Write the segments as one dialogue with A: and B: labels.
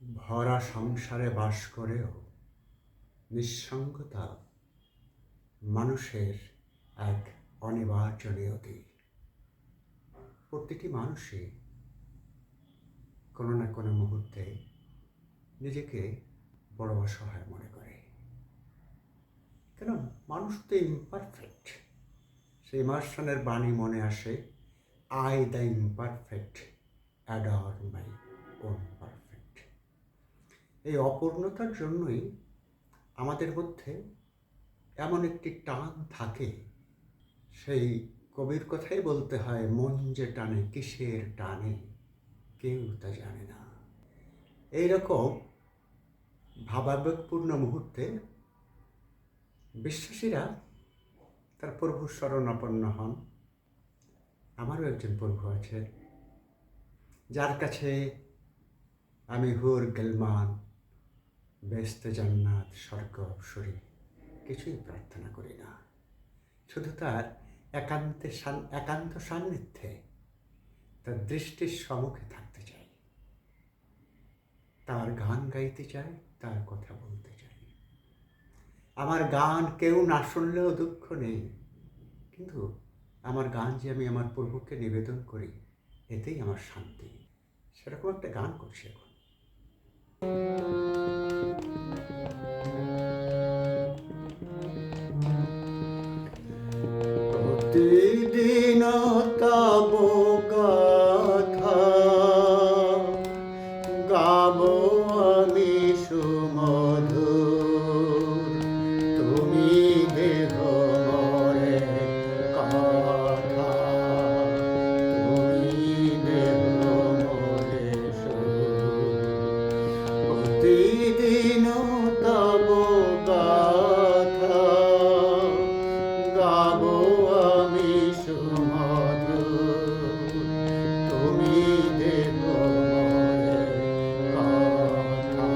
A: ভরা সংসারে বাস করেও নিঃসঙ্গতা মানুষের এক অনিবার্য নিয়তি। প্রতিটি মানুষই কোনো না কোনো মুহূর্তে নিজেকে বড় অসহায় মনে করে। কেন মানুষ তো ইমপারফেক্ট। সেই ইমার্শনের বাণী মনে আসে, I the imperfect adore my own perfect. এই অপূর্ণতার জন্যই আমাদের মধ্যে এমন একটি টান থাকে, সেই কবির কথাই বলতে হয়, মন যে টানে কিসের টানে কেউ তা জানে না। এইরকম ভাবাবেগপূর্ণ মুহূর্তে বিশ্বাসীরা তার প্রভুর শরণাপন্ন হন। আমারও একজন প্রভু আছে, যার কাছে আমি হুর গেলমান বেস্তে জান্নাত স্বর্গ অপসরি কিছুই প্রার্থনা করি না, শুধু তার একান্ত সান্নিধ্যে তার দৃষ্টির সম্মুখে থাকতে চাই, তার গান গাইতে চাই, তার কথা বলতে চাই। আমার গান কেউ না শুনলেও দুঃখ নেই, কিন্তু আমার গান যে আমি আমার প্রভুকে নিবেদন করি, এতেই আমার শান্তি। সেরকম একটা গান করছি এখন। প্রতিদিন তব গাথা গাবো আমি সুমধুর, তুমি দেহ মরে কথা, তুমি দেহ মরে সুর। প্রতিদিন তব গাথা গাবো আমি সুমধুর, তুমি দেহ মরে কথা,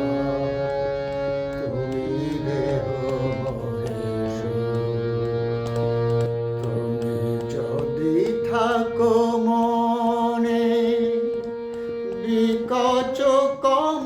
A: তুমি দেহ মরে সুর। তুমি যদি থাকো মনে বিকচ কম